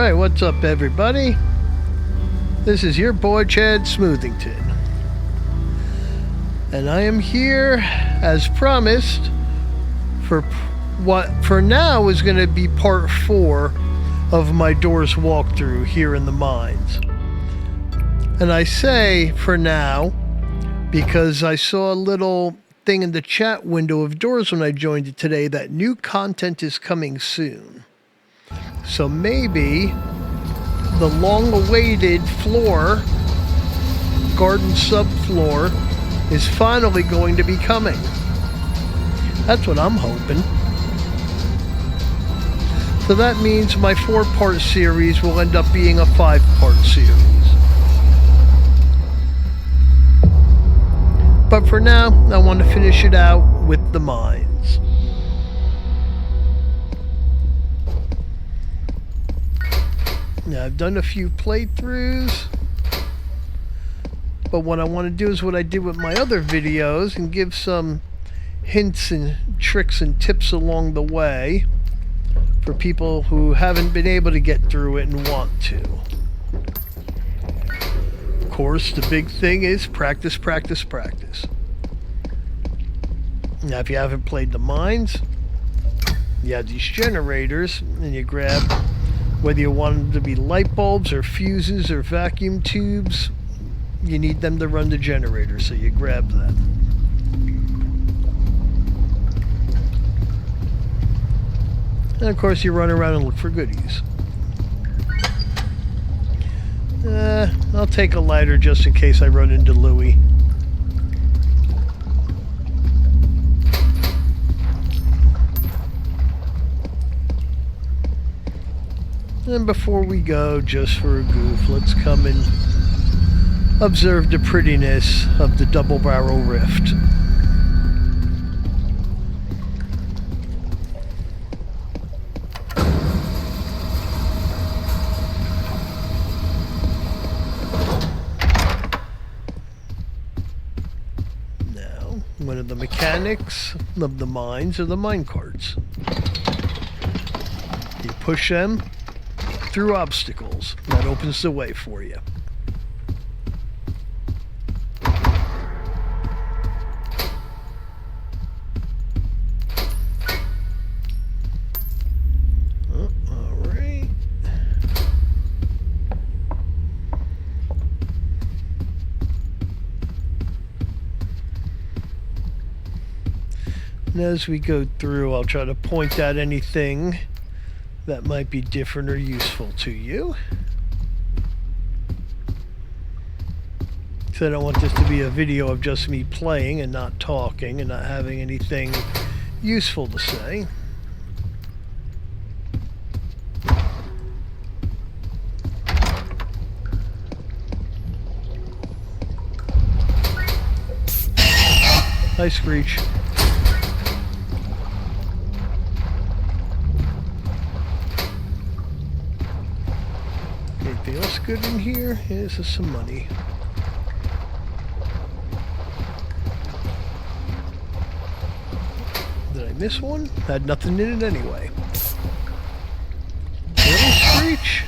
Alright, what's up everybody? This is your boy Chad Smoothington. And I am here, as promised, for what for now is going to be part 4 of my Doors walkthrough here in the mines. And I say for now because I saw a little thing in the chat window of Doors when I joined it today that new content is coming soon. So maybe the long-awaited floor, Garden Subfloor, is finally going to be coming. That's what I'm hoping. So that means my 4-part series will end up being a 5-part series. But for now, I want to finish it out with the mines. Now, I've done a few playthroughs, but what I want to do is what I did with my other videos and give some hints and tricks and tips along the way for people who haven't been able to get through it and want to. Of course, the big thing is practice, practice, practice. Now, if you haven't played the mines, you have these generators, and you grab, whether you want them to be light bulbs or fuses or vacuum tubes, you need them to run the generator, so you grab them. And of course you run around and look for goodies. I'll take a lighter just in case I run into Louie. And before we go, just for a goof, let's come and observe the prettiness of the double barrel rift. Now, one of the mechanics of the mines are the mine carts. You push them through obstacles. That opens the way for you. Alright. And as we go through, I'll try to point out anything that might be different or useful to you. So I don't want this to be a video of just me playing and not talking and not having anything useful to say. Hi, Screech. Anything else good in here? This is some money. Did I miss one? Had nothing in it anyway. Little Screech?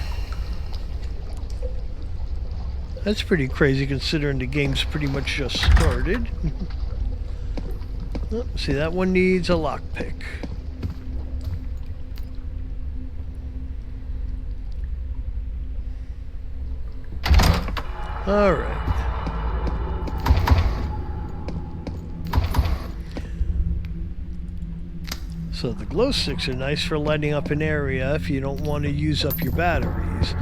That's pretty crazy considering the game's pretty much just started. Oh, see, that one needs a lockpick. Alright. So the glow sticks are nice for lighting up an area if you don't want to use up your batteries,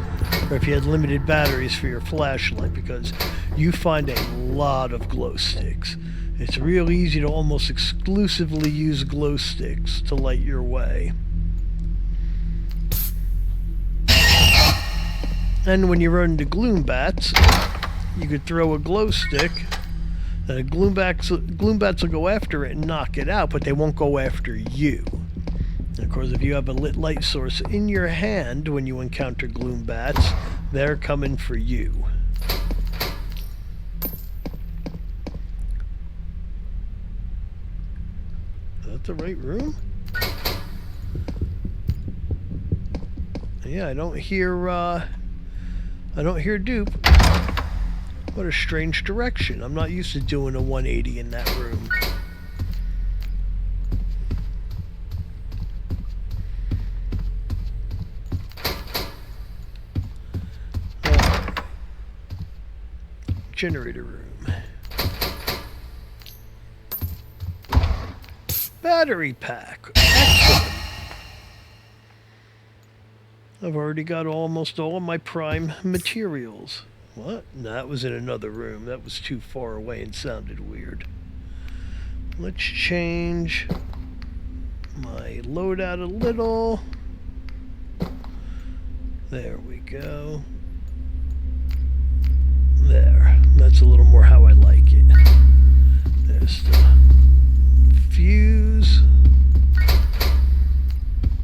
or if you had limited batteries for your flashlight, because you find a lot of glow sticks. It's real easy to almost exclusively use glow sticks to light your way. And when you run into gloom bats, you could throw a glow stick, and gloom bats will go after it and knock it out, but they won't go after you. And of course, if you have a lit light source in your hand when you encounter gloom bats, they're coming for you. Is that the right room? Yeah, I don't hear dupe. What a strange direction. I'm not used to doing a 180 in that room. Generator room. Battery pack. Excellent. I've already got almost all of my prime materials. What? No, that was in another room. That was too far away and sounded weird. Let's change my loadout a little. There we go. There. That's a little more how I like it. There's the fuse.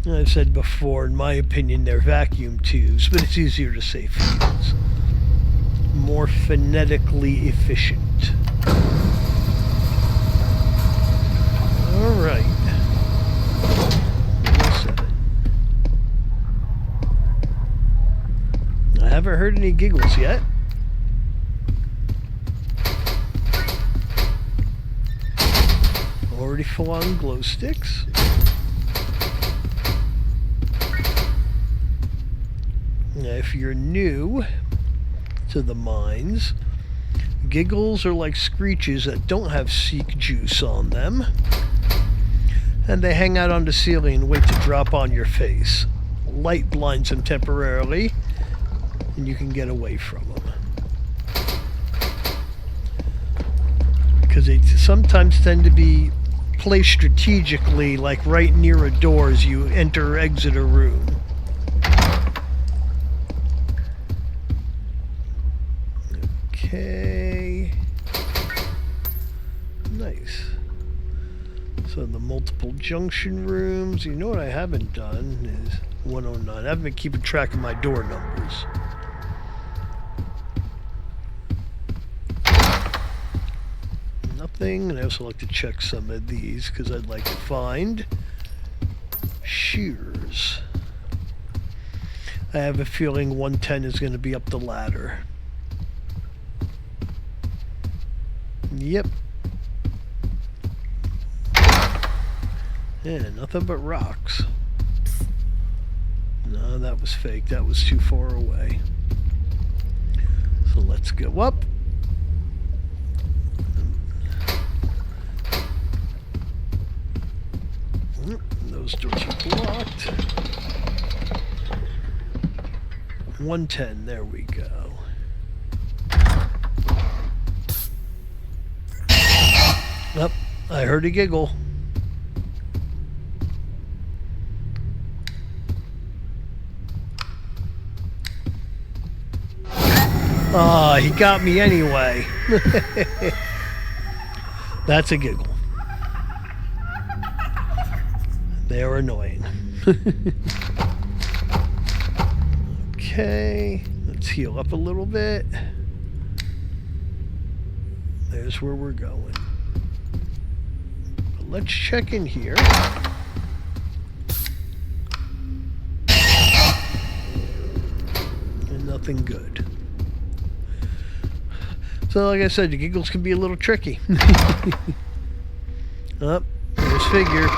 I've said before, in my opinion, they're vacuum tubes, but it's easier to say fuse. More phonetically efficient. Alright. I haven't heard any giggles yet. Already full on glow sticks. Now, if you're new to the mines, giggles are like screeches that don't have seek juice on them, and they hang out on the ceiling and wait to drop on your face. Light blinds them temporarily, and you can get away from them. Because they sometimes tend to be placed strategically, like right near a door as you enter or exit a room. Okay. Nice. So the multiple junction rooms. You know what I haven't done is 109. I haven't been keeping track of my door numbers. Nothing. And I also like to check some of these because I'd like to find shears. I have a feeling 110 is going to be up the ladder. Yep. Yeah, nothing but rocks. No, that was fake. That was too far away. So let's go up. Those doors are blocked. 110, there we go. Yep, I heard a giggle. Ah, he got me anyway. That's a giggle. They're annoying. Okay, let's heal up a little bit. There's where we're going. But let's check in here. And nothing good. So like I said, the giggles can be a little tricky. Up, there's figure.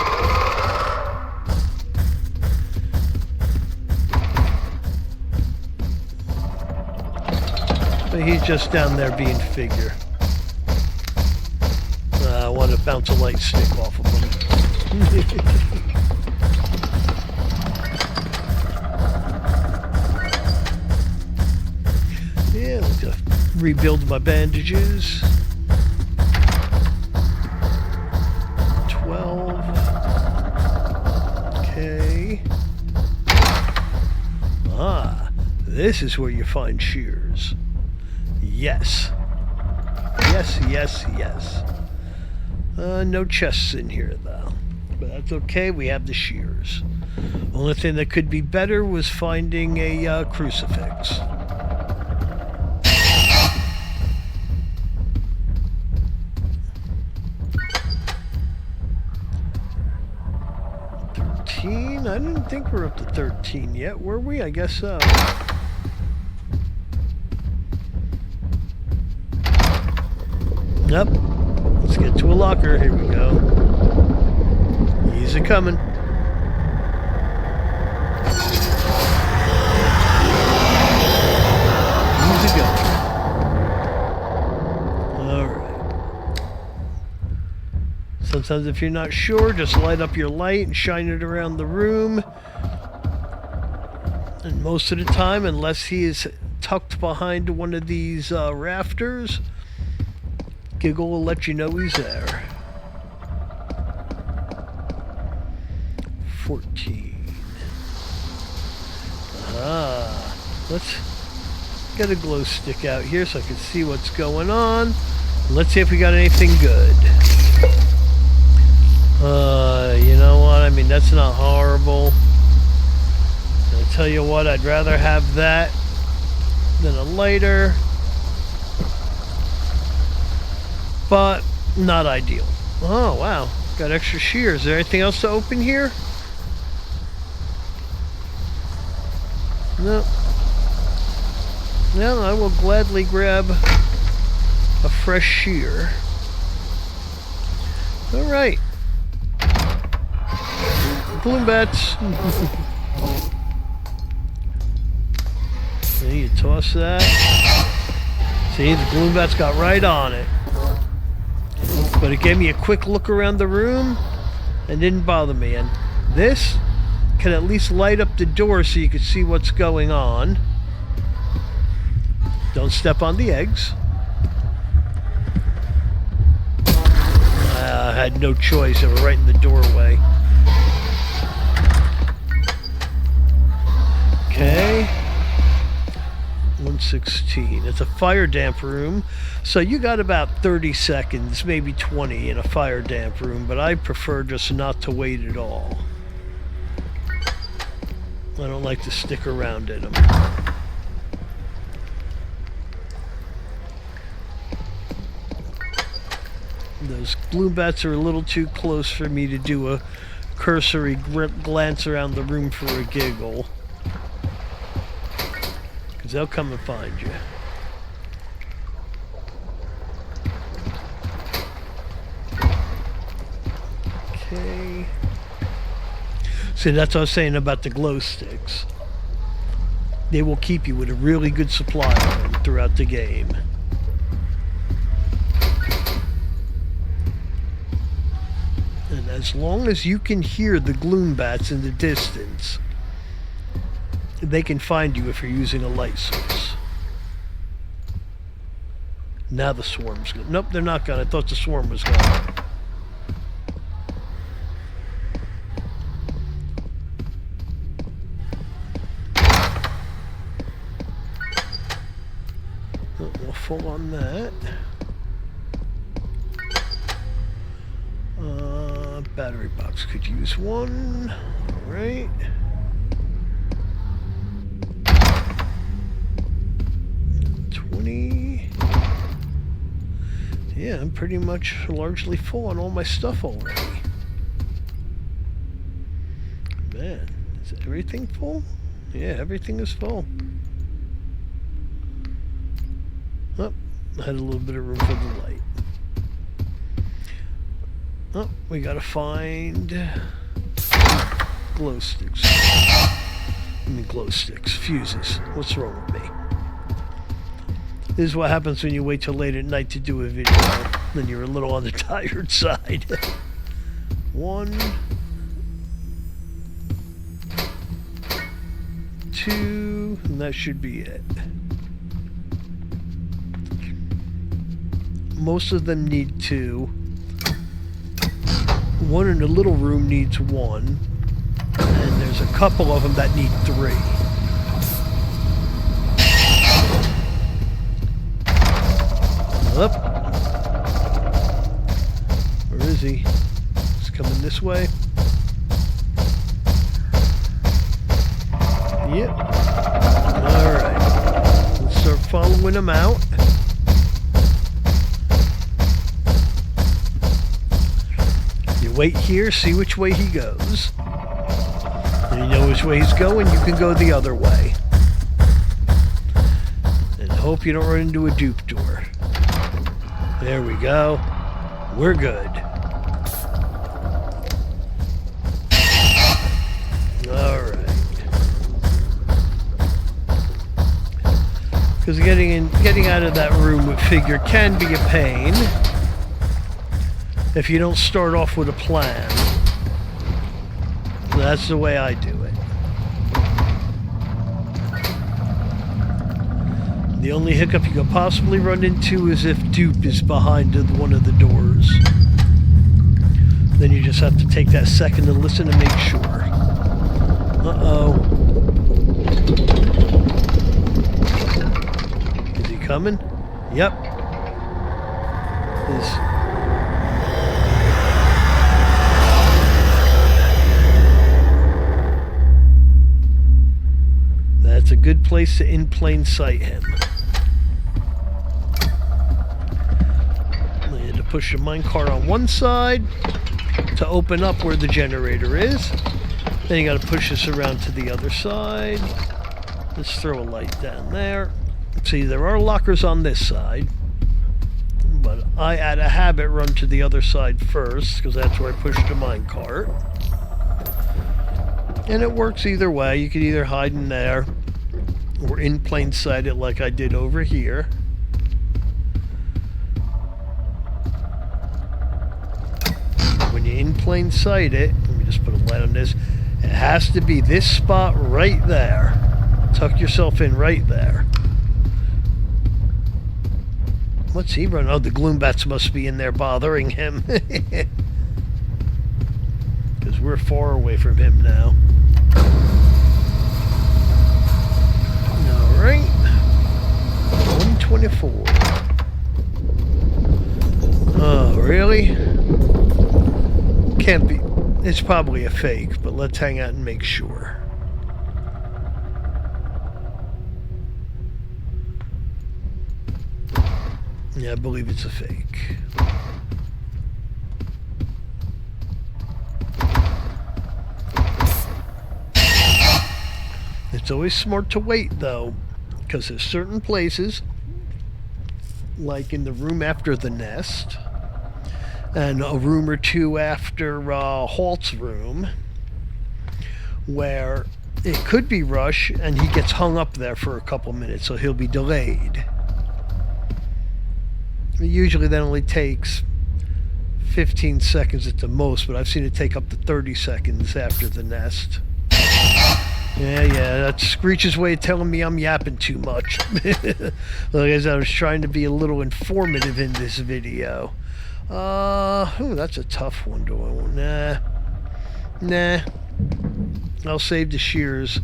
But he's just down there being figure. I want to bounce a light stick off of him. Yeah, let's just rebuild my bandages. 12. Okay. Ah, this is where you find shears. Yes. Yes, yes, yes. No chests in here, though. But that's okay, we have the shears. Only thing that could be better was finding a crucifix. I I didn't think we're up to 13 yet, were we? I guess so. Yep. Let's get to a locker. Here we go. He's a coming. He's a going. Alright. Sometimes if you're not sure, just light up your light and shine it around the room. And most of the time, unless he is tucked behind one of these rafters, Giggle will let you know he's there. 14. Let's get a glow stick out here so I can see what's going on. Let's see if we got anything good. You know what? I mean, that's not horrible. I'll tell you what, I'd rather have that than a lighter. But not ideal. Oh, wow. Got extra shears. Is there anything else to open here? No. No, I will gladly grab a fresh shear. Alright. Bloom bats. So you toss that. See, the bloom bats got right on it. But it gave me a quick look around the room and didn't bother me. And this can at least light up the door so you can see what's going on. Don't step on the eggs. I had no choice. They were right in the doorway. Okay. 116. It's a fire damp room, so you got about 30 seconds, maybe 20 in a fire damp room, but I prefer just not to wait at all. I don't like to stick around in them. Those bloom bats are a little too close for me to do a cursory glance around the room for a giggle. Because they'll come and find you. Okay. See, that's what I was saying about the glow sticks. They will keep you with a really good supply of them throughout the game. And as long as you can hear the gloom bats in the distance, they can find you if you're using a light source. Now the swarm's gone. Nope, they're not gone. I thought the swarm was gone. Oh, we'll full on that. Battery box could use one. All right. Yeah, I'm pretty much largely full on all my stuff already. Man, is everything full? Yeah, everything is full. Oh, I had a little bit of room for the light. Oh, we gotta find glow sticks. Glow sticks, fuses. What's wrong with me? This is what happens when you wait till late at night to do a video. Then you're a little on the tired side. 1, 2, and that should be it. Most of them need 2. One in the little room needs 1. And there's a couple of them that need 3. Up. Where is he? He's coming this way. Yep. Alright. Let's start following him out. You wait here, see which way he goes. You know which way he's going, you can go the other way. And hope you don't run into a dupe door. There we go. We're good. Alright. Because getting out of that room with Figure can be a pain if you don't start off with a plan. So that's the way I do it. The only hiccup you could possibly run into is if dupe is behind one of the doors. Then you just have to take that second to listen to make sure. Uh-oh. Is he coming? Yep. That's a good place to in plain sight him. I had to push the minecart on one side to open up where the generator is. Then you got to push this around to the other side. Let's throw a light down there. See, there are lockers on this side, but I, out of habit, run to the other side first because that's where I push the minecart. And it works either way. You could either hide in there or in plain sight it like I did over here. When you in plain sight it, let me just put a light on this, it has to be this spot right there. Tuck yourself in right there. What's he running? Oh, the gloom bats must be in there bothering him. Because we're far away from him now. Alright. 124. Oh, really? Can't be. It's probably a fake, but let's hang out and make sure. Yeah, I believe it's a fake. It's always smart to wait, though, because there's certain places, like in the room after the nest, and a room or two after Halt's room, where it could be Rush, and he gets hung up there for a couple minutes, so he'll be delayed. Usually that only takes 15 seconds at the most, but I've seen it take up to 30 seconds after the nest. Yeah, that's Screech's way of telling me I'm yapping too much. Like I said, I was trying to be a little informative in this video. That's a tough one. Do I want? Nah. I'll save the shears,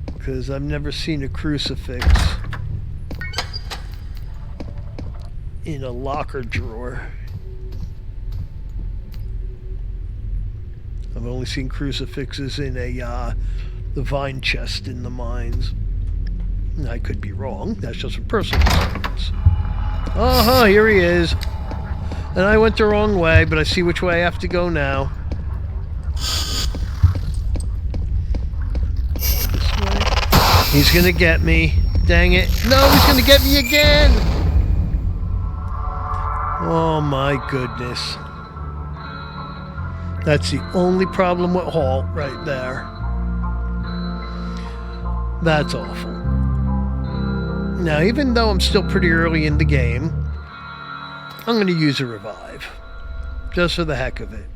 because I've never seen a crucifix in a locker drawer. I've only seen crucifixes in the vine chest in the mines. I could be wrong. That's just a personal experience. Here he is. And I went the wrong way, but I see which way I have to go now. This way. He's gonna get me. Dang it. No, he's gonna get me again! Oh my goodness. That's the only problem with Halt right there. That's awful. Now, even though I'm still pretty early in the game, I'm going to use a revive. Just for the heck of it.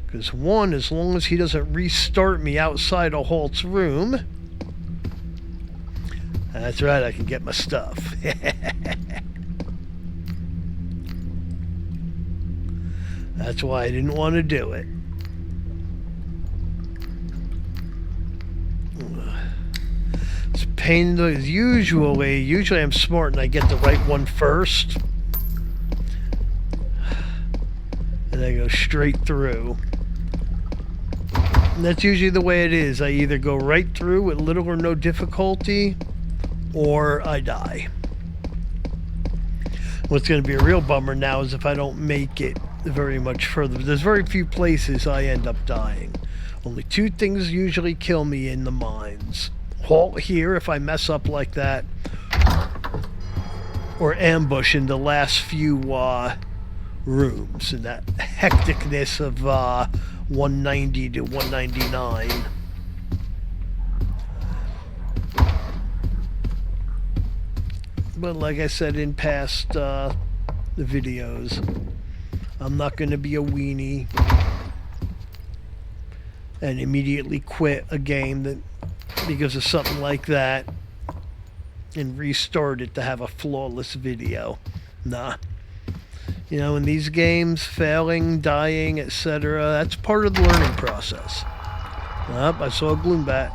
Because one, as long as he doesn't restart me outside of Halt's room, that's right, I can get my stuff. That's why I didn't want to do it. It's a pain. Usually I'm smart and I get the right one first. And I go straight through. And that's usually the way it is. I either go right through with little or no difficulty, or I die. What's going to be a real bummer now is if I don't make it very much further. There's very few places I end up dying. Only two things usually kill me in the mines. Halt here if I mess up like that, or ambush in the last few rooms in that hecticness of 190 to 199. But like I said in past videos, I'm not going to be a weenie and immediately quit a game that because of something like that and restart it to have a flawless video. Nah. You know, in these games, failing, dying, etc., that's part of the learning process. I saw a gloom bat.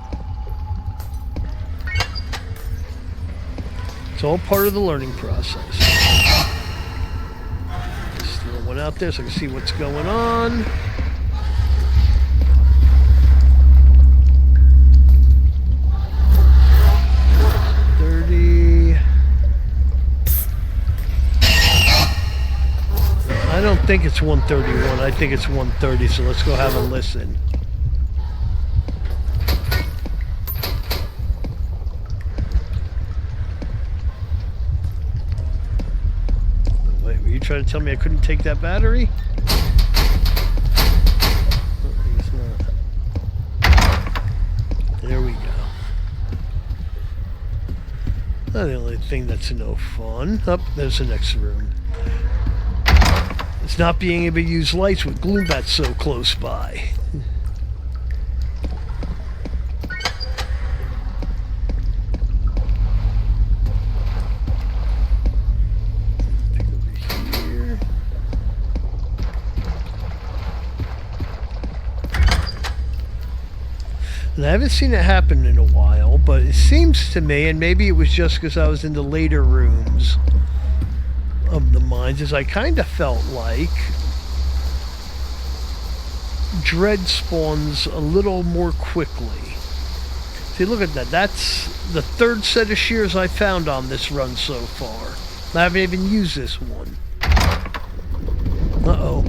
It's all part of the learning process. Just throw one out there so I can see what's going on. I don't think it's 131. I think it's 130, so let's go have a listen. Wait, were you trying to tell me I couldn't take that battery? Oh, I guess not. There we go. Not the only thing that's no fun. Oh, there's the next room. It's not being able to use lights with gloom bats so close by. Over here. And I haven't seen it happen in a while, but it seems to me, and maybe it was just because I was in the later rooms of the mines, is I kind of felt like dread spawns a little more quickly. See, look at that. That's the third set of shears I found on this run so far. I haven't even used this one. Uh-oh.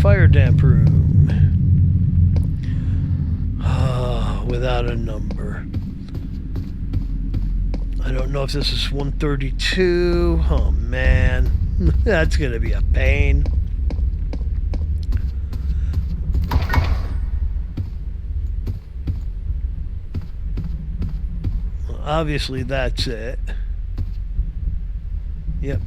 Fire damp room. Without a number. I don't know if this is 132. Oh man, that's gonna be a pain. Well, obviously that's it. Yep.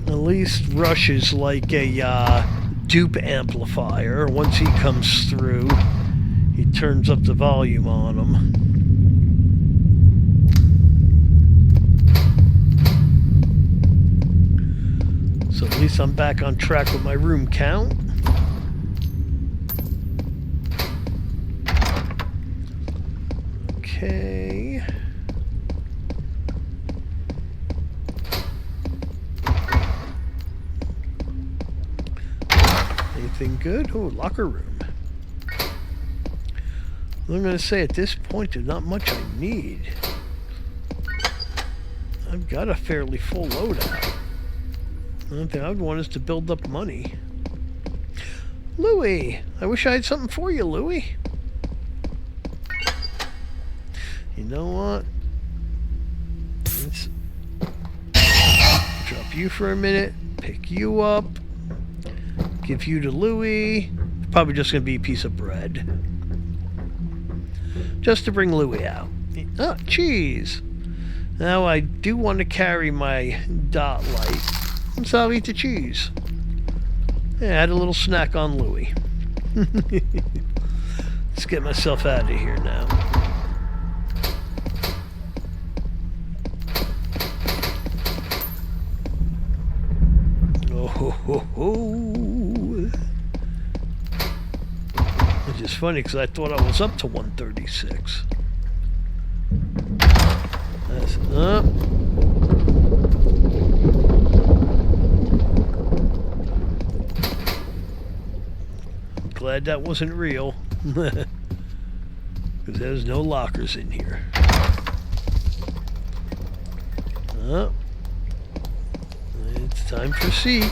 At least Rush is like a dupe amplifier. Once he comes through, he turns up the volume on him. So at least I'm back on track with my room count. Okay. Anything good? Oh, locker room. I'm going to say at this point there's not much I need. I've got a fairly full loadout. The only thing I would want is to build up money. Louie! I wish I had something for you, Louie. You know what? Let's drop you for a minute, pick you up, give you to Louie. Probably just going to be a piece of bread. Just to bring Louie out. Oh, cheese. Now I do want to carry my dot light, so I'll eat the cheese. Yeah, add a little snack on Louie. Let's get myself out of here now. Oh ho ho ho. I just funny because I thought I was up to 136. That's up. Glad that wasn't real. Because there's no lockers in here. Oh. It's time for seek.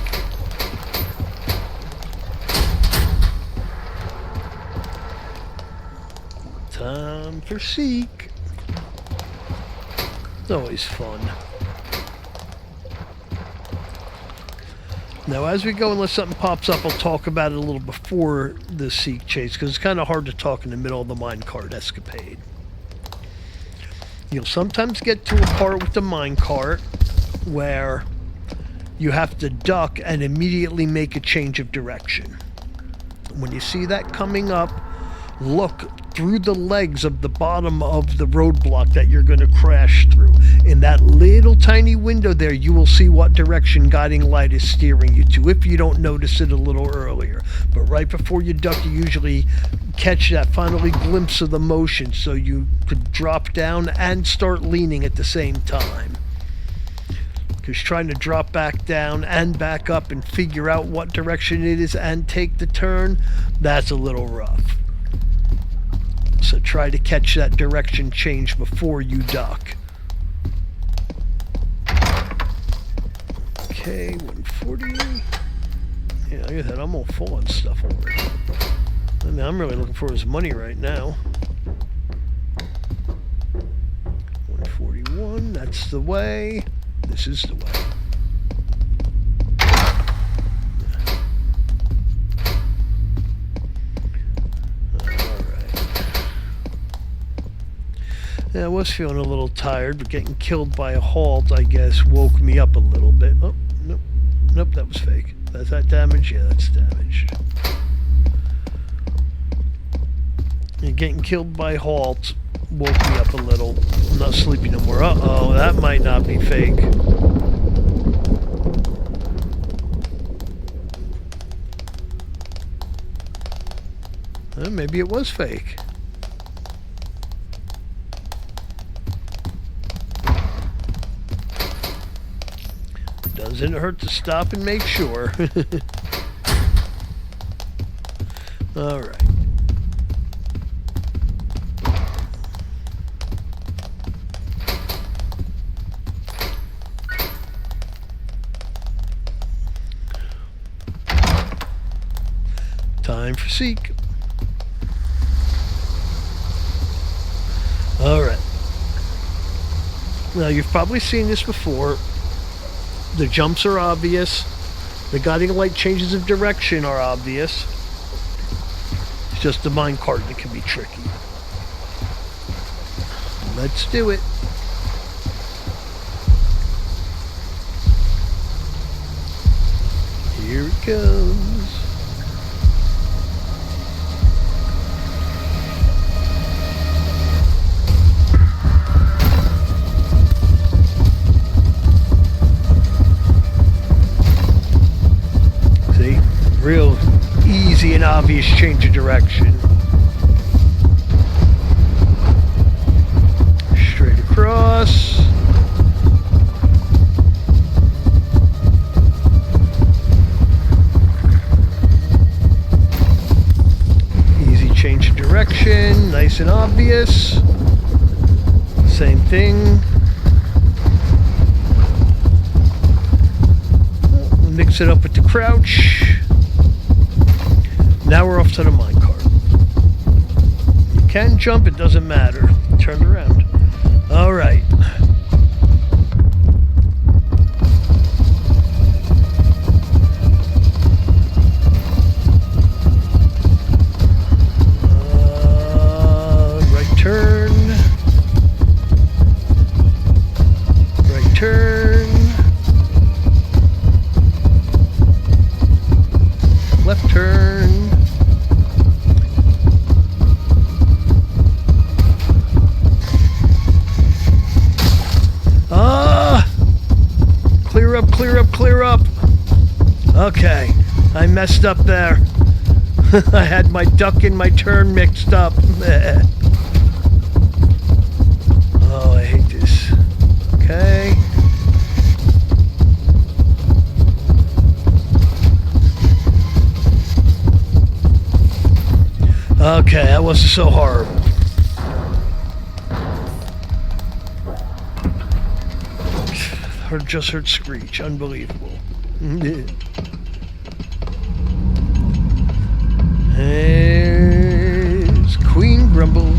Time for seek. It's always fun. Now, as we go, unless something pops up, I'll talk about it a little before the seek chase, because it's kind of hard to talk in the middle of the minecart escapade. You'll sometimes get to a part with the minecart where you have to duck and immediately make a change of direction. When you see that coming up, look through the legs of the bottom of the roadblock that you're going to crash through. In that little tiny window there, you will see what direction guiding light is steering you to, if you don't notice it a little earlier. But right before you duck, you usually catch that finally glimpse of the motion, so you could drop down and start leaning at the same time. Because trying to drop back down and back up and figure out what direction it is and take the turn, that's a little rough. So try to catch that direction change before you duck. Okay, 140. Yeah, look at that. I'm all full on stuff already. I mean, I'm really looking for his money right now. 141. That's the way. This is the way. Yeah, I was feeling a little tired, but getting killed by a halt, I guess, woke me up a little bit. Oh, nope. Nope, that was fake. That's that damage? Yeah, that's damaged. And getting killed by halt woke me up a little. I'm not sleepy no more. Uh-oh, that might not be fake. Maybe it was fake. Doesn't hurt to stop and make sure. All right. Time for seek. All right. Now, you've probably seen this before. The jumps are obvious. The guiding light changes of direction are obvious. It's just the minecart that can be tricky. Let's do it. Here it comes. Real easy and obvious change of direction. Straight across. Easy change of direction, nice and obvious. Same thing. Mix it up with the crouch. Now we're off to the minecart. You can jump, it doesn't matter. Turn around. All right. Right turn. Right turn. Left turn. Clear up. Okay, I messed up there. I had my duck and my turn mixed up. Oh, I hate this. Okay. Okay, that wasn't so horrible. Just heard screech. Unbelievable. There's Queen Grumble.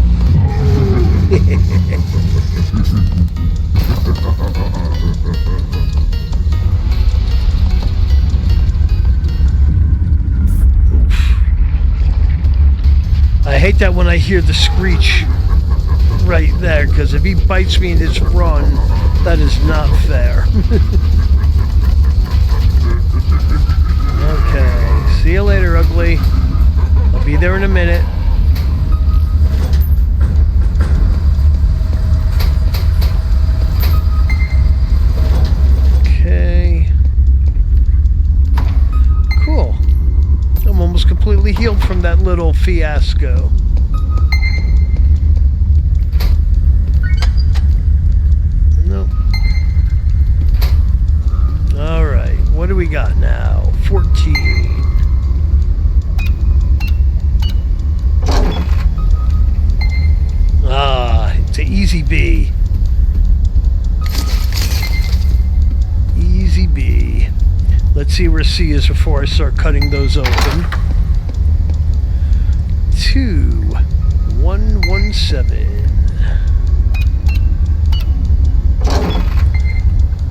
I hate that when I hear the screech right there, because if he bites me in his run, that is not fair. Okay, see you later, ugly. I'll be there in a minute. Okay. Cool. I'm almost completely healed from that little fiasco. Nope. Alright, what do we got now? 14. Ah, it's an easy B. Easy B. Let's see where C is before I start cutting those open. 2117.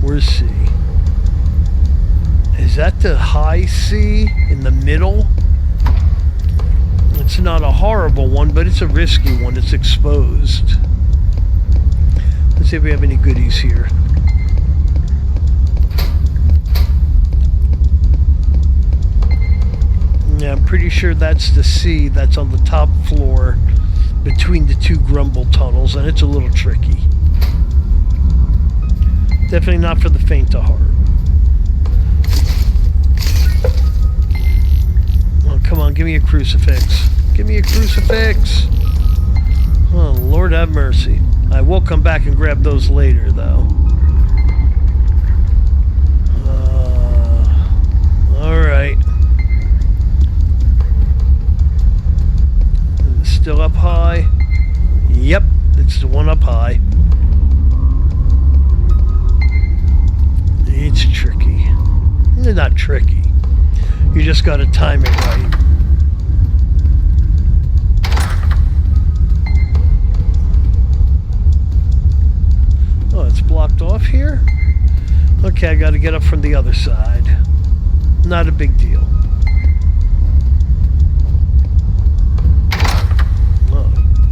Where's C? Is that the high C in the middle? It's not a horrible one, but it's a risky one. It's exposed. Let's see if we have any goodies here. Yeah, I'm pretty sure that's the C that's on the top floor between the two grumble tunnels, and it's a little tricky. Definitely not for the faint of heart. Oh, come on, give me a crucifix. Give me a crucifix. Oh, Lord have mercy. I will come back and grab those later, though. Alright. Still up high? Yep, it's the one up high. It's tricky. It's not tricky. You just gotta time it right. Oh, it's blocked off here? Okay, I gotta get up from the other side. Not a big deal.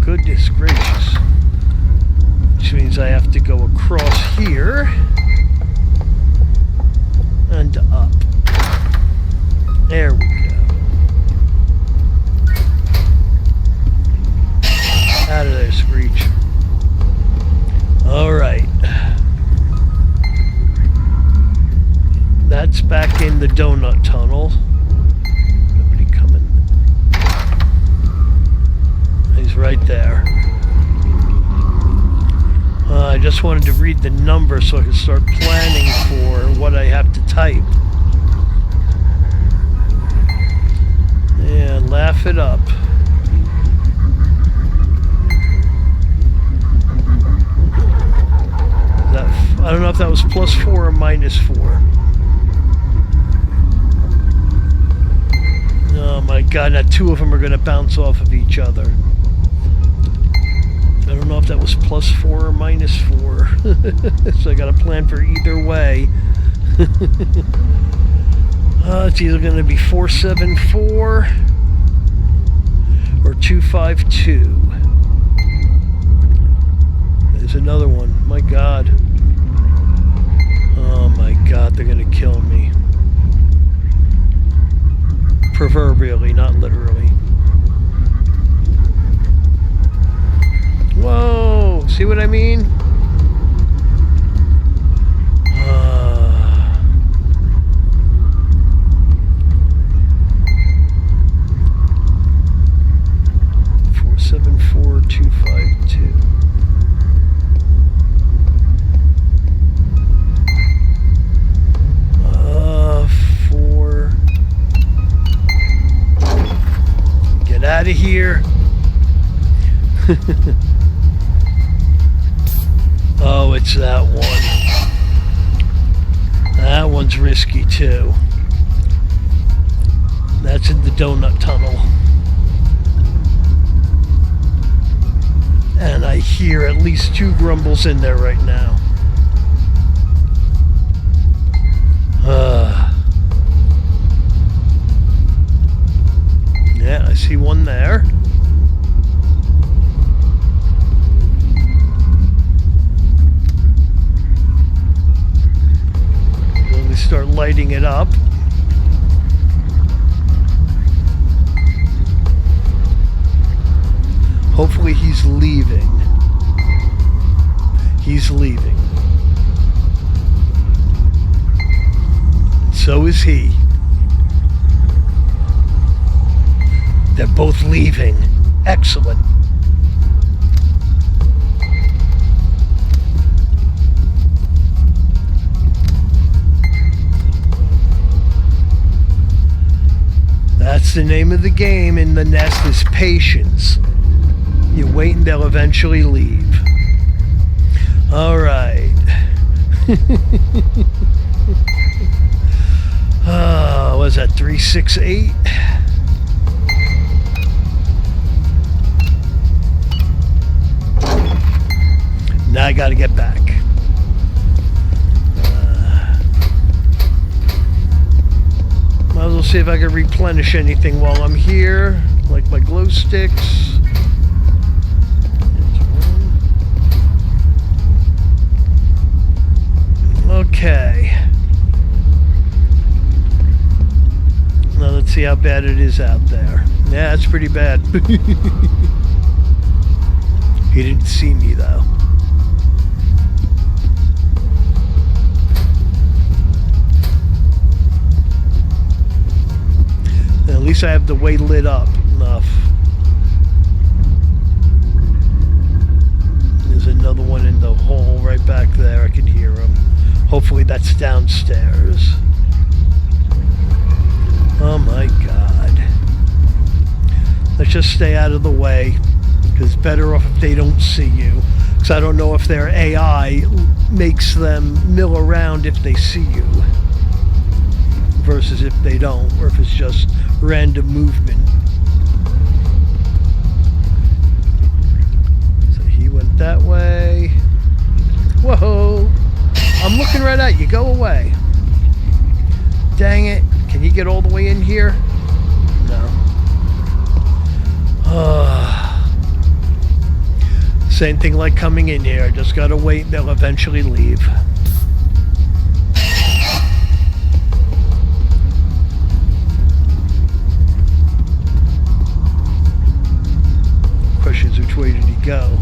Goodness gracious. Which means I have to go across here and up. There we go. Out of there, Screech. Alright. That's back in the donut tunnel. Nobody coming. He's right there. I just wanted to read the number so I can start planning for what I have to type. And laugh it up. I don't know if that was +4 or -4. Oh my god, now two of them are going to bounce off of each other. I don't know if that was +4 or -4. So I got to plan for either way. It's either going to be 474 or 252. There's another one. My god. Oh my god, they're going to kill me. Proverbially, not literally. Whoa! See what I mean? of here. Oh, it's that one. That one's risky too. That's in the donut tunnel. And I hear at least 2 grumbles in there right now. Yeah, I see one there. Then we start lighting it up. Hopefully he's leaving. He's leaving. So is he. They're both leaving. Excellent. That's the name of the game in the nest, is patience. You wait and they'll eventually leave. All right. What was that, 368? Now I gotta get back. Might as well see if I can replenish anything while I'm here, like my glow sticks. Okay. Now let's see how bad it is out there. Yeah, it's pretty bad. He didn't see me though. At least I have the way lit up enough. There's another one in the hole right back there. I can hear him. Hopefully that's downstairs. Oh my God. Let's just stay out of the way, because it's better off if they don't see you. Because I don't know if their AI makes them mill around if they see you versus if they don't, or if it's just random movement. So he went that way. Whoa! I'm looking right at you. Go away. Dang it. Can you get all the way in here? No. Same thing like coming in here. Just gotta wait and they'll eventually leave. Question is, which way did he go?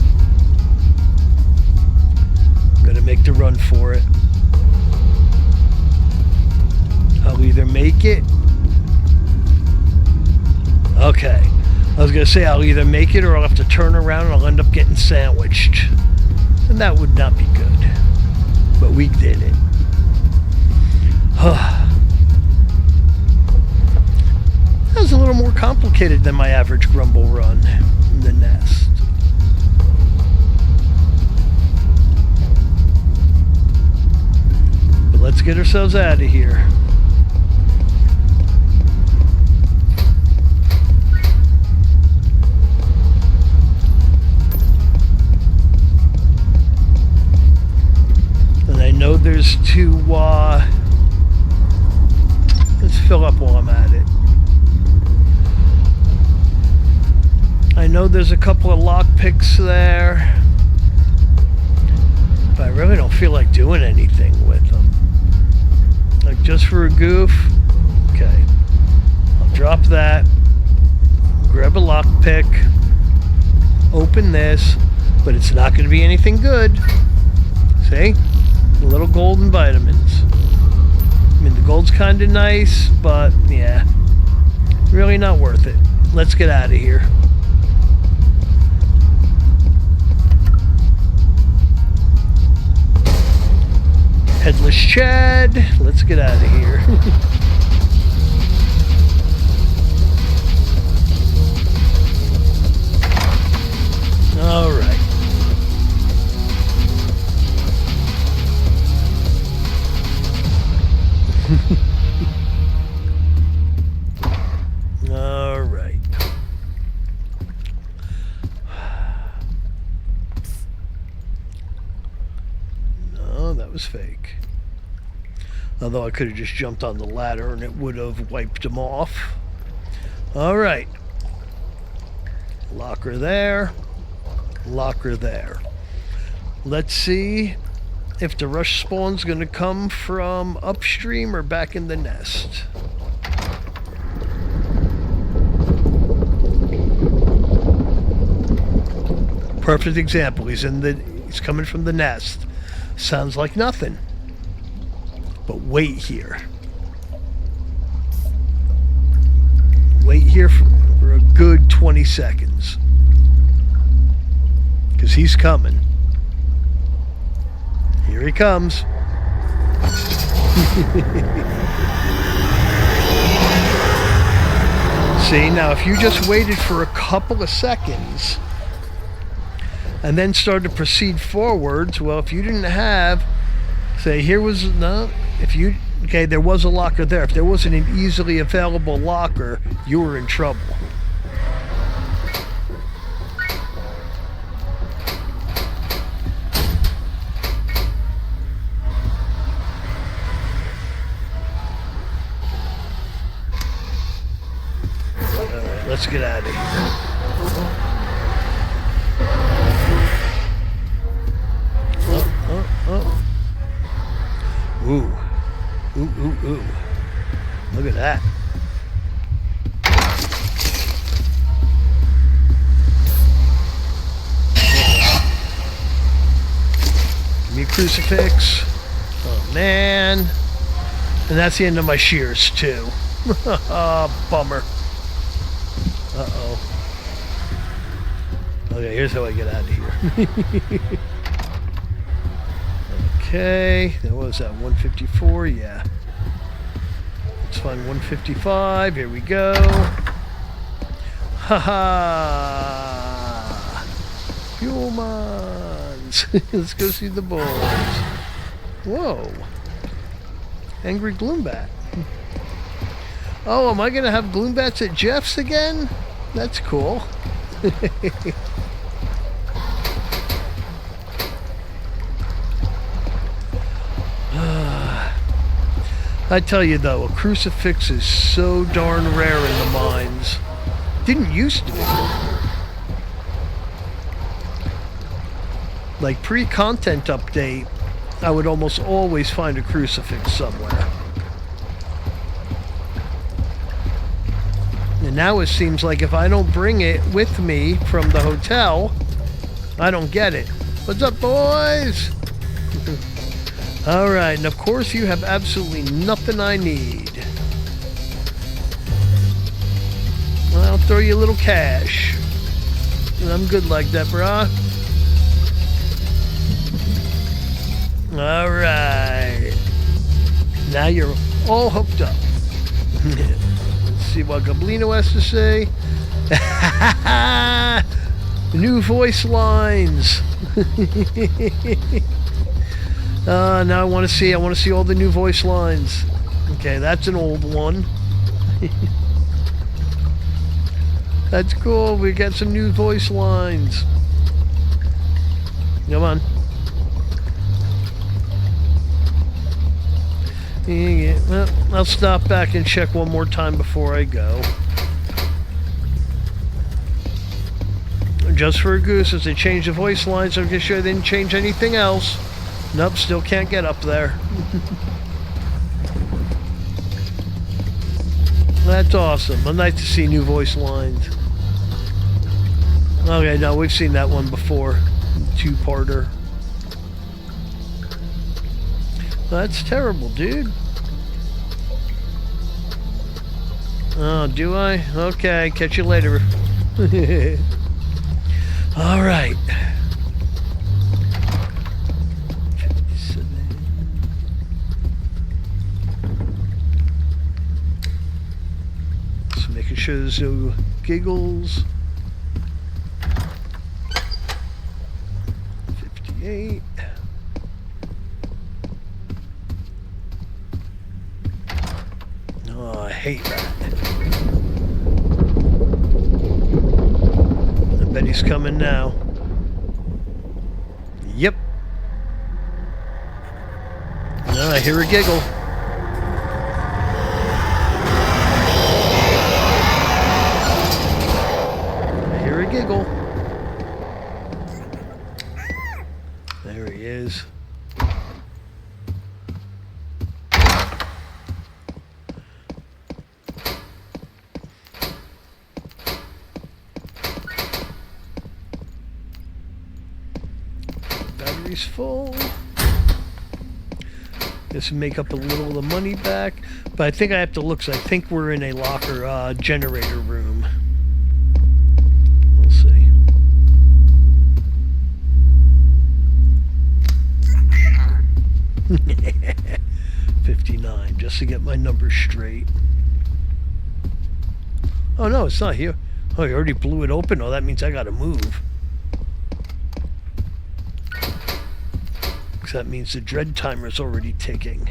I'm gonna make the run for it. I'll either make it. Okay. I was gonna say I'll either make it or I'll have to turn around and I'll end up getting sandwiched. And that would not be good. But we did it. That was a little more complicated than my average grumble run in the nest. But let's get ourselves out of here. I know there's 2, let's fill up while I'm at it. I know there's a couple of lockpicks there, but I really don't feel like doing anything with them. Like, just for a goof. Okay. I'll drop that, grab a lockpick, open this, but it's not going to be anything good. See? Little golden vitamins. I mean, the gold's kind of nice, but yeah, really not worth it. Let's get out of here. Headless Chad, let's get out of here. All right. All right. No, that was fake. Although I could have just jumped on the ladder and it would have wiped him off. All right. Locker there. Locker there. Let's see if the rush spawn's going to come from upstream or back in the nest. Perfect example. He's coming from the nest. Sounds like nothing. But wait here. Wait here for a good 20 seconds. Because he's coming. Here he comes. See, now if you just waited for a couple of seconds and then started to proceed forwards, well, if you didn't have, say, there was a locker there. If there wasn't an easily available locker, you were in trouble. Let's get out of here. Oh. Ooh. Ooh. Look at that. Give me a crucifix. Oh, man. And that's the end of my shears, too. Oh, bummer. Uh-oh. Okay, here's how I get out of here. Okay, that was that 154, yeah. Let's find 155, here we go. Ha-ha! Fuel mods! Let's go see the boys. Whoa. Angry Gloombat. Oh, am I gonna have Gloombats at Jeff's again? That's cool. I tell you though, a crucifix is so darn rare in the mines. Didn't used to be. Like pre-content update, I would almost always find a crucifix somewhere. And now it seems like if I don't bring it with me from the hotel, I don't get it. What's up, boys? All right, and of course you have absolutely nothing I need. Well, I'll throw you a little cash. And I'm good like that, brah. All right. Now you're all hooked up. Let's see what Gablino has to say. New voice lines. Now I want to see all the new voice lines. Okay, that's an old one. That's cool. We got some new voice lines. Come on. Yeah, well, I'll stop back and check one more time before I go. Just for a goose, as they changed the voice lines, I'm sure they didn't change anything else. Nope, still can't get up there. That's awesome. I'd like to see new voice lines. Okay, no, we've seen that one before. Two-parter. That's terrible, dude. Oh, do I? Okay, catch you later. All right. Just making sure there's no giggles. 68. Oh, I hate that. I bet he's coming now. Yep. No, I hear a giggle. I hear a giggle. There he is. Battery's full. Just make up a little of the money back, but I think I have to look. So I think we're in a locker generator room. We'll see. $59, just to get my numbers straight. Oh no, it's not here. Oh, you already blew it open. Oh, that means I gotta move. That means the dread timer's already ticking.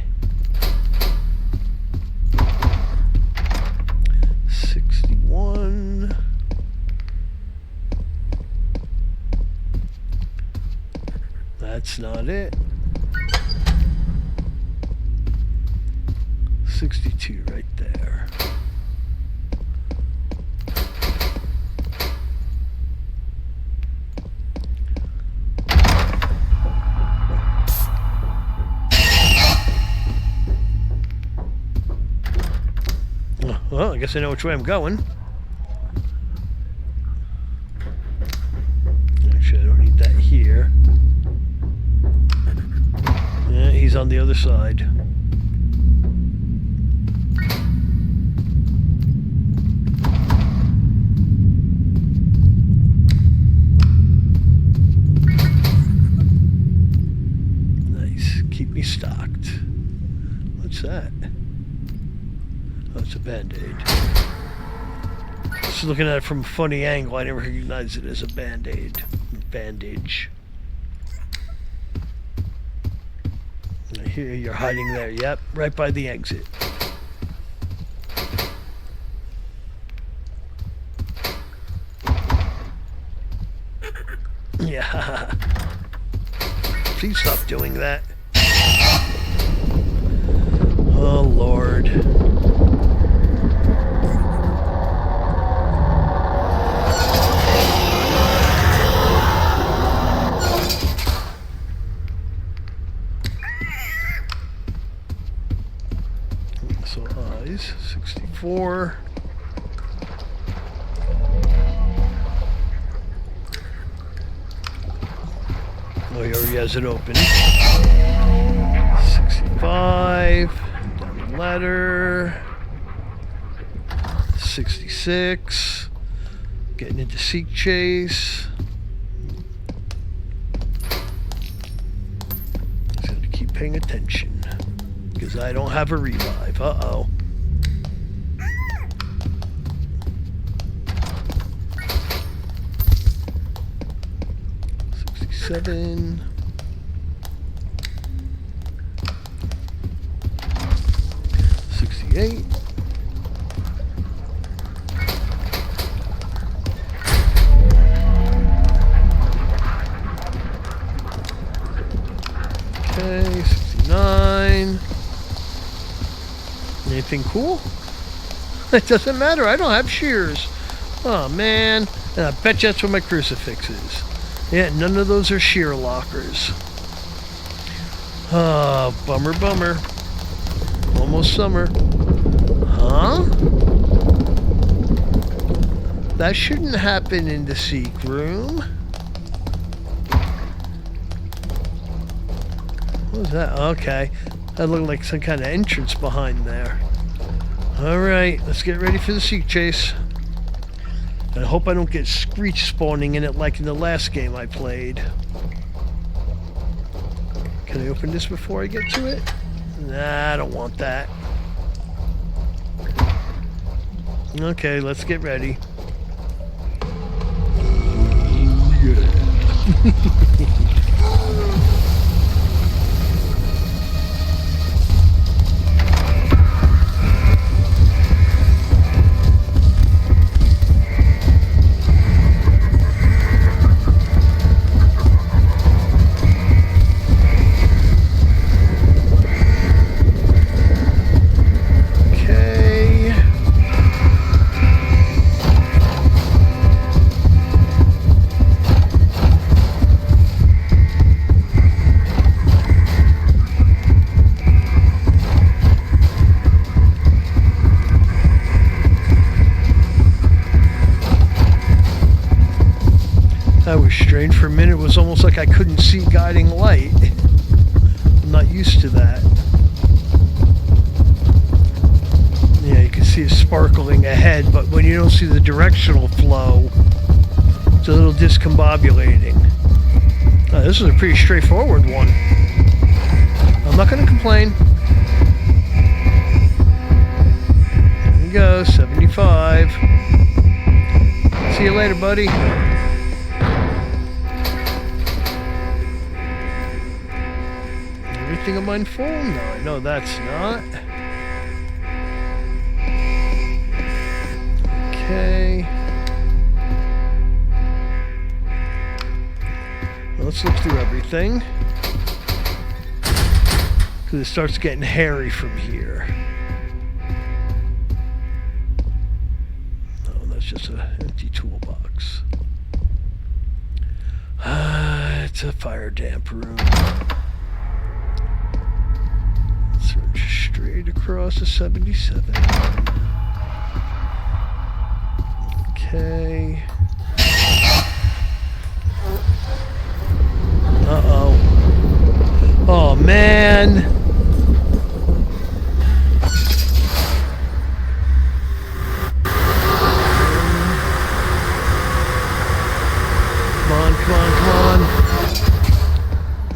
61. That's not it. 62 right there. Well, I guess I know which way I'm going. Actually, I don't need that here. Yeah, he's on the other side. Nice. Keep me stocked. What's that? Oh, it's a Band-Aid. Just looking at it from a funny angle, I didn't recognize it as a Band-Aid. Bandage. I hear you're hiding there. Yep, right by the exit. Yeah. Please stop doing that. Oh, Lord. So eyes, 64. Oh, he already has it open. 65. Down the ladder. 66. Getting into Seek Chase. Just got to keep paying attention. Because I don't have a revive. Uh-oh. $67. $68. Okay, 69. Anything cool? It doesn't matter. I don't have shears. Oh, man. And I bet you that's where my crucifix is. Yeah, none of those are shear lockers. Oh, bummer, bummer. Almost summer. Huh? That shouldn't happen in the Seek room. What was that? Okay. That looked like some kind of entrance behind there. Alright, let's get ready for the Seek Chase. I hope I don't get Screech spawning in it like in the last game I played. Can I open this before I get to it? Nah, I don't want that. Okay, let's get ready. Yeah. minute, it was almost like I couldn't see guiding light. I'm not used to that. Yeah, you can see it sparkling ahead, but when you don't see the directional flow, it's a little discombobulating. This is a pretty straightforward one. I'm not going to complain. Here we go, 75. See you later, buddy. Everything on my phone? No, I know that's not. Okay. Well, let's look through everything. Because it starts getting hairy from here. No, that's just an empty toolbox. It's a fire damp room. Search straight across the 77. Okay. Uh-oh. Oh, man. Come on, come on, come on.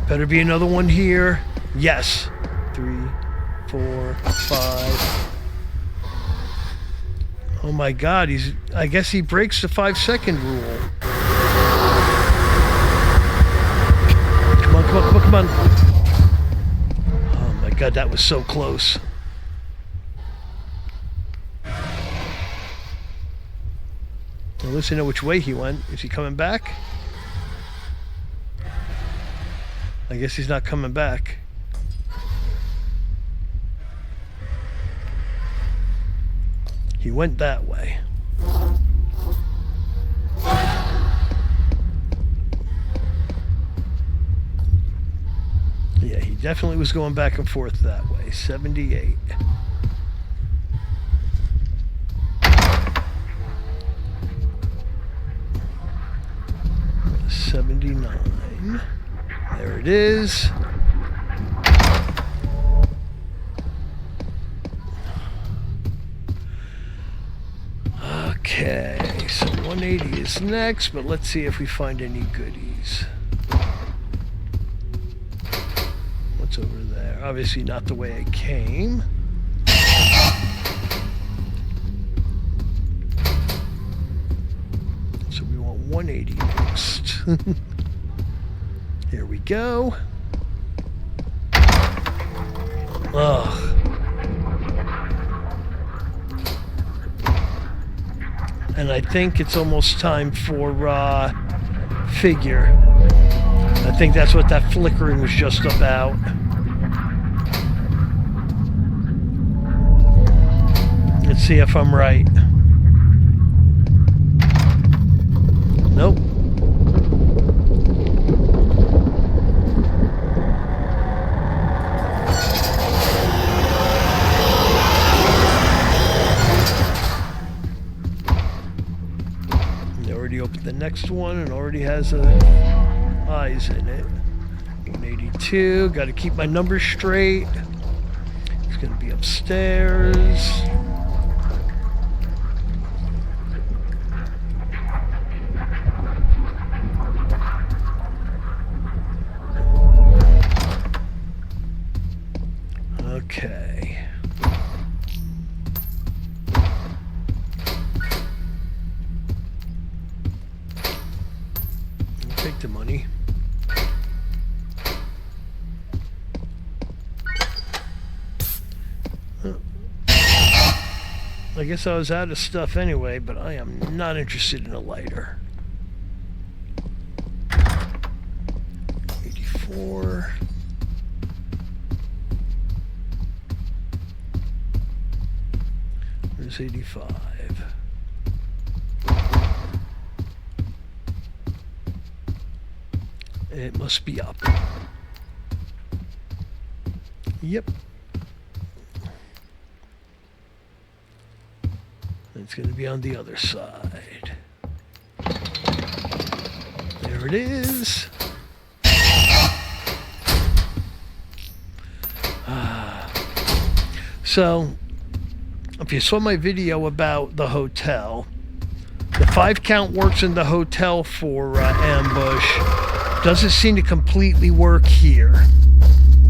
Better be another one here. Yes. 3, 4, 5. Oh my God, I guess he breaks the 5-second rule. Come on, come on, come on, come on. Oh my God, that was so close. At least I know which way he went. Is he coming back? I guess he's not coming back. He went that way. Yeah, he definitely was going back and forth that way. 78. $79. There it is. Okay, so 180 is next, but let's see if we find any goodies. What's over there? Obviously not the way I came. So we want 180 next. Here we go. Ugh. And I think it's almost time for figure. I think that's what that flickering was just about. Let's see if I'm right. Nope. Open the next one and already has eyes in it. 182. Got to keep my numbers straight. It's going to be upstairs. Okay. Take the money. I guess I was out of stuff anyway, but I am not interested in a lighter. 84. Where's 85? It must be up. Yep. It's going to be on the other side. There There it is. So, if you saw my video about the hotel, the 5 count works in the hotel for ambush. Doesn't seem to completely work here.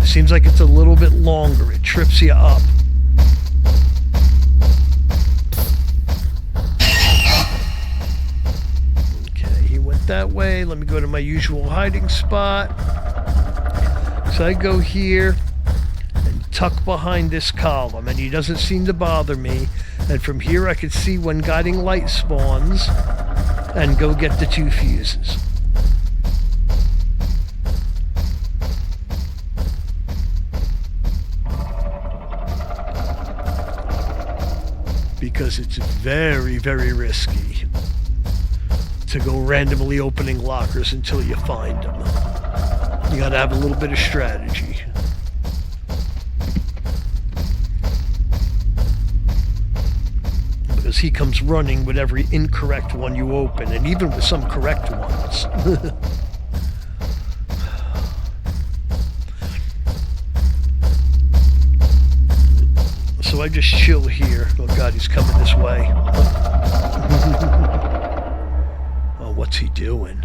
Seems like it's a little bit longer. It trips you up. Okay, he went that way. Let me go to my usual hiding spot. So I go here and tuck behind this column, and he doesn't seem to bother me. And from here I can see when guiding light spawns and go get the 2 fuses. Because it's very, very risky to go randomly opening lockers until you find them. You gotta have a little bit of strategy. Because he comes running with every incorrect one you open, and even with some correct ones. So I just chill here. Oh God, he's coming this way. Oh, what's he doing?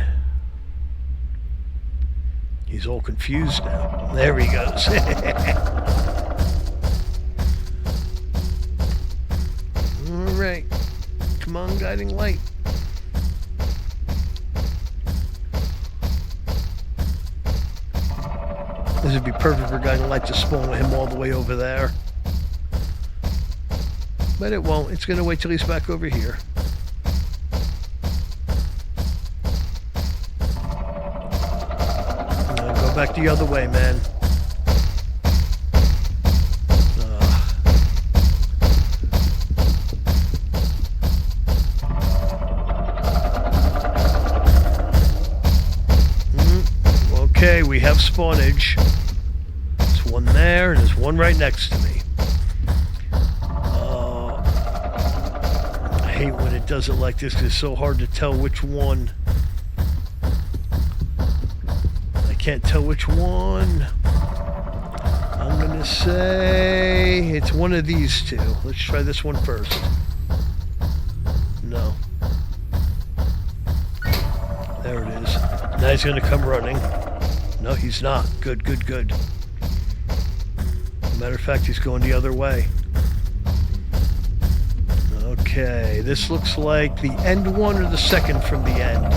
He's all confused now. There he goes. All right. Come on, guiding light. This would be perfect for guiding light to spawn with him all the way over there. But it won't. It's going to wait till he's back over here. Go back the other way, man. Okay, we have spawnage. There's one there, and there's one right next to me. I hate when it does it like this because it's so hard to tell which one. I can't tell which one. I'm going to say it's one of these 2. Let's try this one first. No. There it is. Now he's going to come running. No, he's not. Good, good, good. Matter of fact, he's going the other way. Okay, this looks like the end one or the second from the end.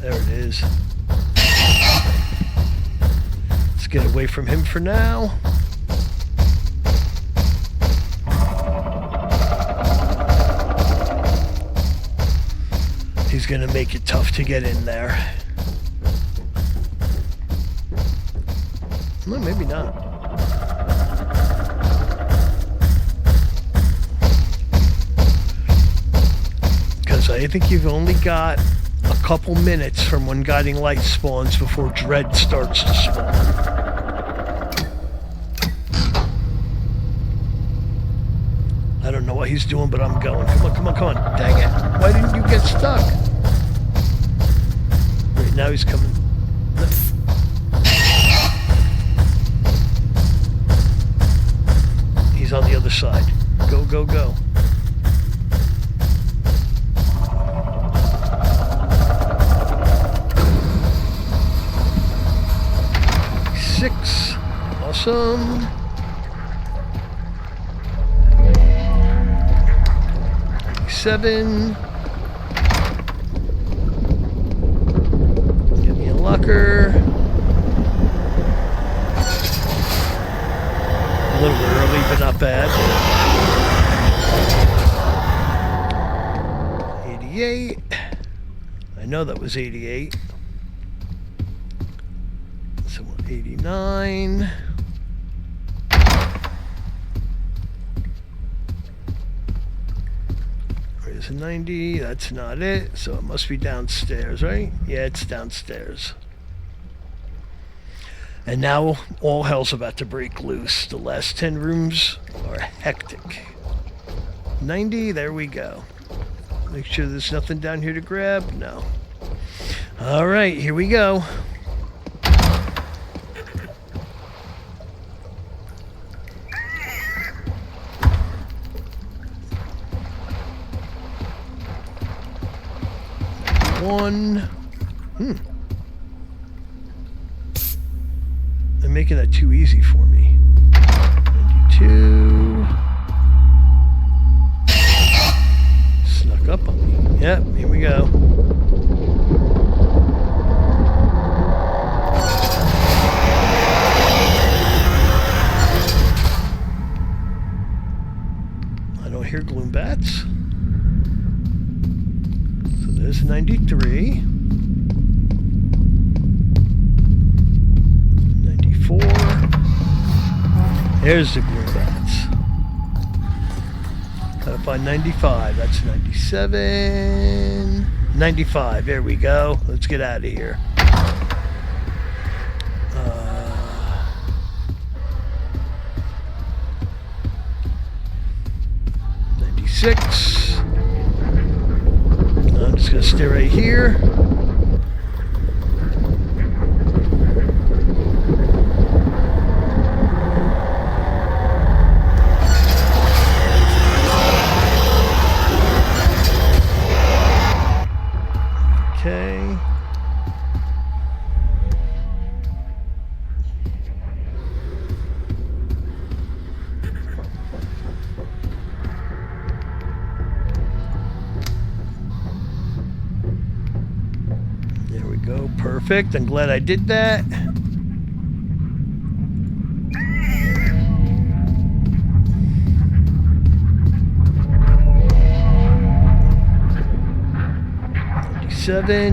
There it is. Let's get away from him for now. He's gonna make it tough to get in there. Well, maybe not. I think you've only got a couple minutes from when guiding light spawns before dread starts to spawn. I don't know what he's doing, but I'm going. Come on, come on, come on. Dang it. Why didn't you get stuck? Right, now he's coming. He's on the other side. Go, go, go. Awesome. Seven. Give me a locker. A little bit early, but not bad. 88. I know that was 88. So 89. Where's 90? That's not it. So it must be downstairs, right? Yeah, it's downstairs. And now all hell's about to break loose. The last 10 rooms are hectic. 90, there we go. Make sure there's nothing down here to grab. No. All right, here we go. One. They're making that too easy for me. 92. Snuck up on me. Yep, here we go. I don't hear gloom bats. So there's 93. 94. There's the gloom bats. Gotta find 95. That's 97. 95. There we go. Let's get out of here. 96. I'm just gonna stay right here. Okay. There we go. Perfect. I'm glad I did that.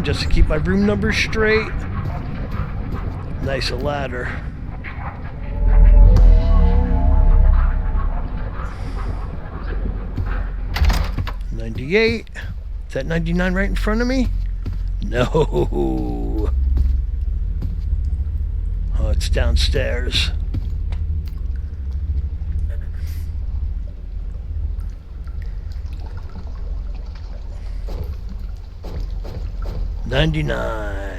Just to keep my room numbers straight. Nice a ladder. $98. Is that 99 right in front of me? No. Oh, it's downstairs. $99.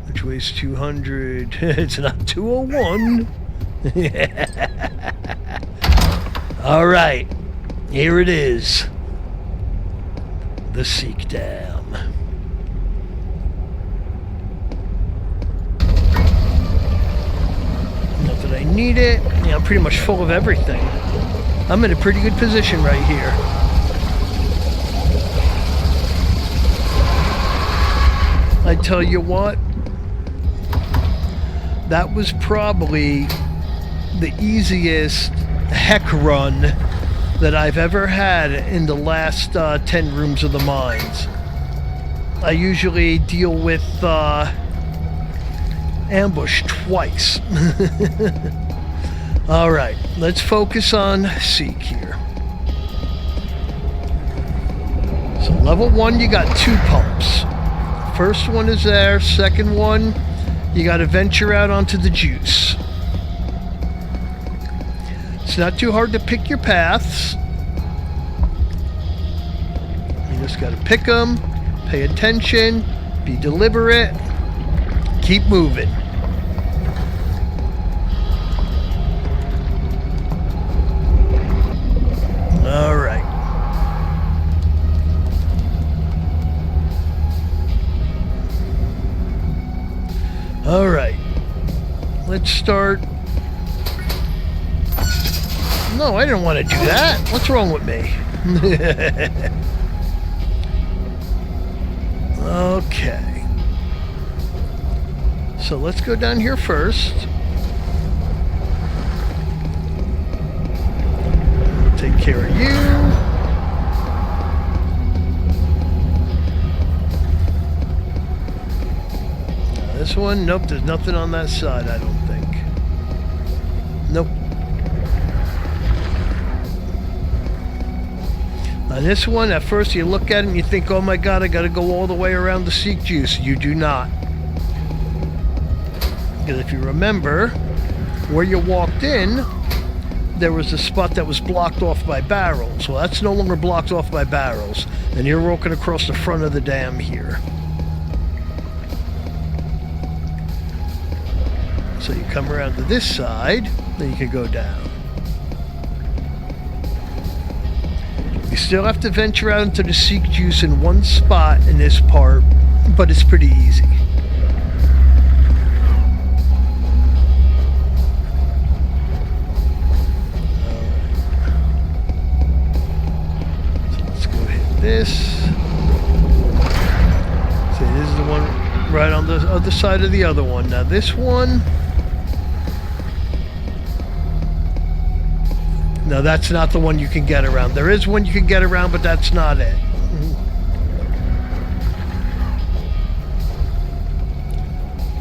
Which weighs 200. It's not 201. All right, here it is. The Seek Dam. I need it. Yeah, I'm pretty much full of everything. I'm in a pretty good position right here. I tell you what, that was probably the easiest heck run that I've ever had in the last 10 rooms of the mines. I usually deal with ambush twice. All right, let's focus on Seek here. So level 1, you got 2 pumps. First one is there. Second one, you got to venture out onto the juice. It's not too hard to pick your paths. You just got to pick them, pay attention, be deliberate, keep moving. All right. All right. Let's start. No, I didn't want to do that. What's wrong with me? Okay. So let's go down here first. Take care of you. This one, nope, there's nothing on that side, I don't think. Nope. On this one, at first you look at it and you think, oh my god, I gotta go all the way around the Seek Juice. You do not. Because if you remember, where you walked in, there was a spot that was blocked off by barrels. Well, that's no longer blocked off by barrels. And you're walking across the front of the dam here. So you come around to this side, then you can go down. You still have to venture out into the Seek Juice in one spot in this part, but it's pretty easy. So let's go hit this. See, this is the one right on the other side of the other one. Now this one... No, that's not the one you can get around. There is one you can get around, but that's not it.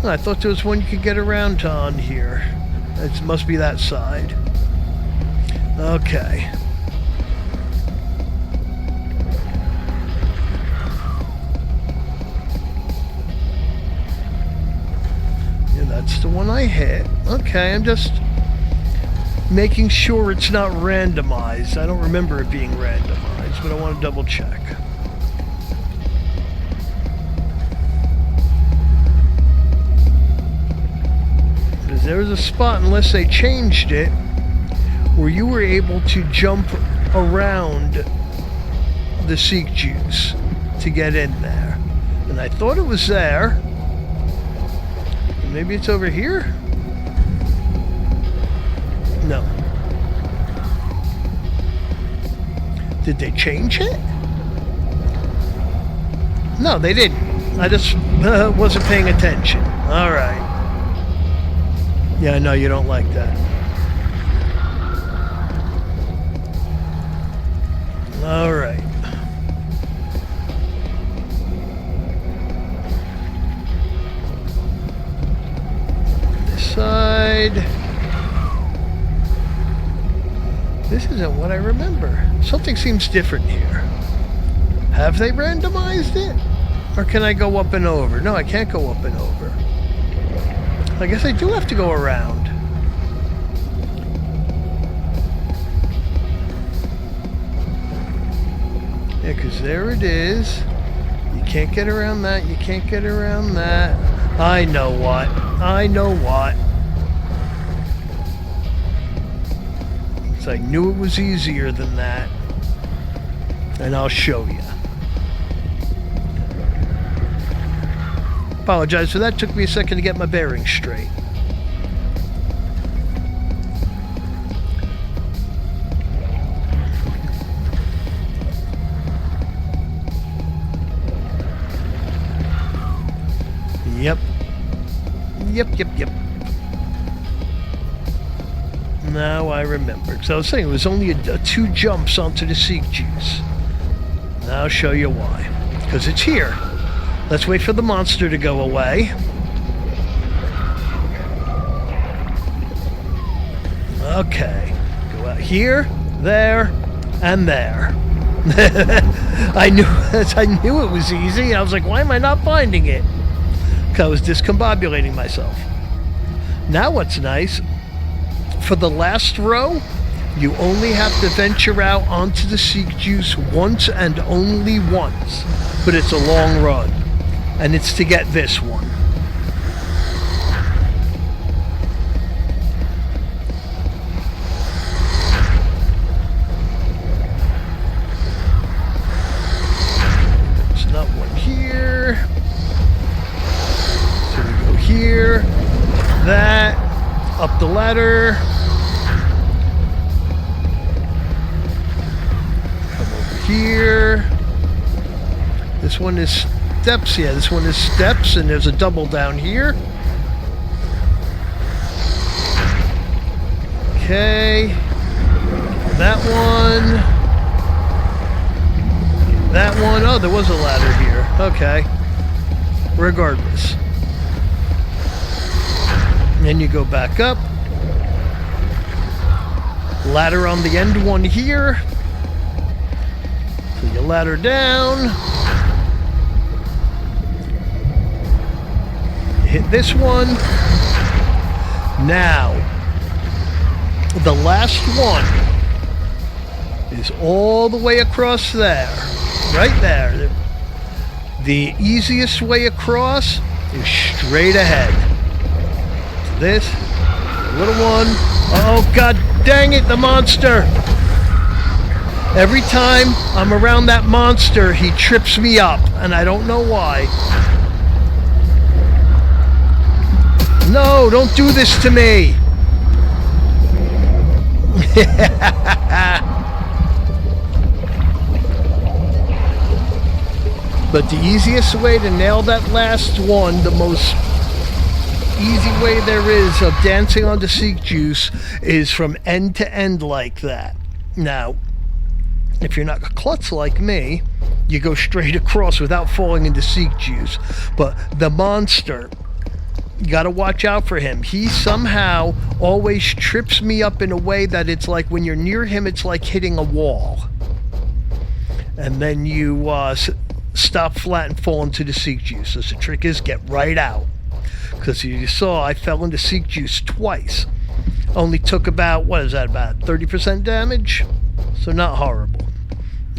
I thought there was one you could get around on here. It must be that side. Okay. Yeah, that's the one I hit. Okay, I'm just making sure it's not randomized. I don't remember it being randomized, but I want to double check. Because there was a spot, unless they changed it, where you were able to jump around the Seek Juice to get in there. And I thought it was there. Maybe it's over here? No. Did they change it? No, they didn't. I just wasn't paying attention. All right. Yeah, I know you don't like that. All right. This side. This isn't what I remember. Something seems different here. Have they randomized it? Or can I go up and over? No, I can't go up and over. I guess I do have to go around. Yeah, because there it is. You can't get around that. You can't get around that. I know what. I know what. I knew it was easier than that, and I'll show you. Apologize for that. Took me a second to get my bearings straight. Yep. Yep. Now I remember. Because I was saying it was only two jumps onto the Seek Juice. Now I'll show you why. Because it's here. Let's wait for the monster to go away. Okay. Go out here, there, and there. I knew it was easy. I was like, why am I not finding it? Because I was discombobulating myself. Now what's nice... For the last row, you only have to venture out onto the Seek Juice once and only once. But it's a long run. And it's to get this one. There's not one here. So we go here. That. Up the ladder. Here. This one is steps. Yeah, this one is steps, and there's a double down here. Okay. That one. That one. Oh, there was a ladder here. Okay. Regardless. Then you go back up. Ladder on the end one here. So you ladder down. You hit this one. Now, The last one is all the way across there. Right there. The easiest way across is straight ahead. This little one. Oh, god dang it, the monster! Every time I'm around that monster, he trips me up, and I don't know why. No, don't do this to me! But the easiest way to nail that last one, the most easy way there is of dancing on the Seek Juice, is from end to end like that. Now, if you're not a klutz like me, you go straight across without falling into Seek Juice. But the monster, you gotta watch out for him. He somehow always trips me up in a way that it's like when you're near him, it's like hitting a wall. And then you stop flat and fall into the Seek Juice. So the trick is get right out. Because you saw I fell into Seek Juice twice. Only took about, what is that, about 30% damage? So not horrible.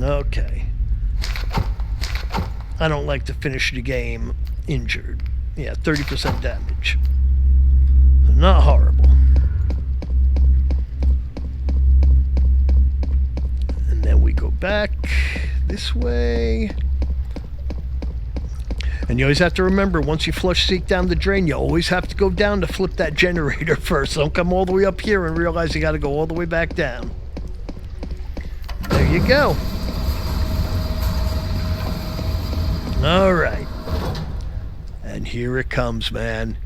Okay. I don't like to finish the game injured. Yeah, 30% damage. So not horrible. And then we go back this way. And you always have to remember, once you flush Seek down the drain, you always have to go down to flip that generator first. Don't come all the way up here and realize you got to go all the way back down. There you go. All right. And here it comes, man.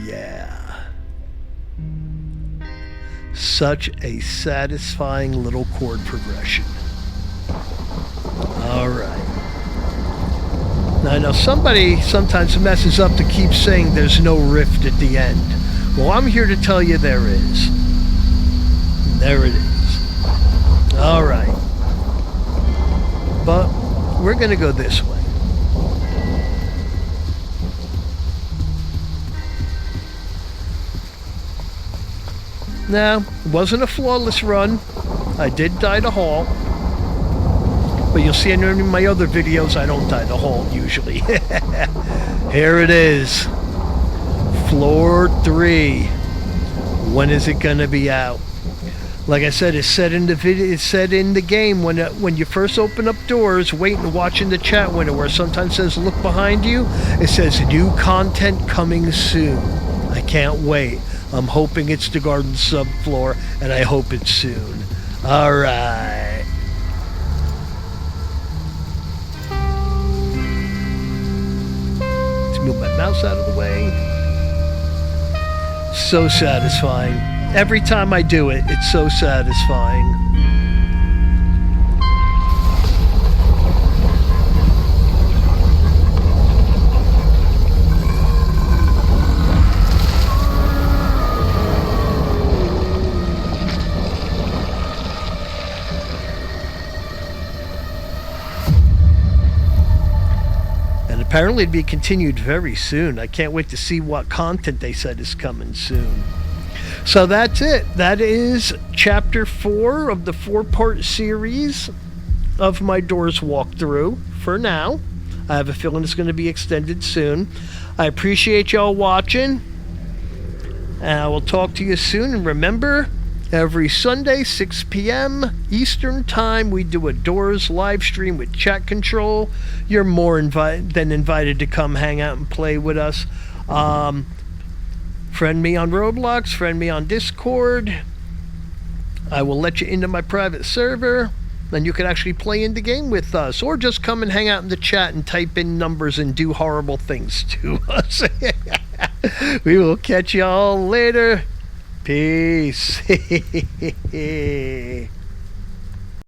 Yeah. Such a satisfying little chord progression. All right. Now, I know somebody sometimes messes up to keep saying there's no rift at the end. Well, I'm here to tell you there is. There it is. All right. But we're going to go this way. Now, it wasn't a flawless run. I did die to Hall. But you'll see in my other videos, I don't die to Hall usually. Here it is. Floor 3. When is it gonna be out? Like I said, it's said in the video. It's said in the game when you first open up Doors, wait and watch in the chat window where it sometimes says look behind you. It says new content coming soon. I can't wait. I'm hoping it's the Garden Subfloor, and I hope it's soon. All right. Let's move my mouse out of the way. So satisfying. Every time I do it, it's so satisfying. Apparently it'd be continued very soon. I can't wait to see what content they said is coming soon. So that's it. That is chapter 4 of the 4-part series of my Doors walkthrough for now. I have a feeling it's going to be extended soon. I appreciate y'all watching, and I will talk to you soon. And remember, every Sunday, 6 p.m. Eastern Time, we do a Doors live stream with chat control. You're more than invited to come hang out and play with us. Friend me on Roblox, friend me on Discord. I will let you into my private server, and you can actually play in the game with us, or just come and hang out in the chat and type in numbers and do horrible things to us. We will catch y'all later. Peace.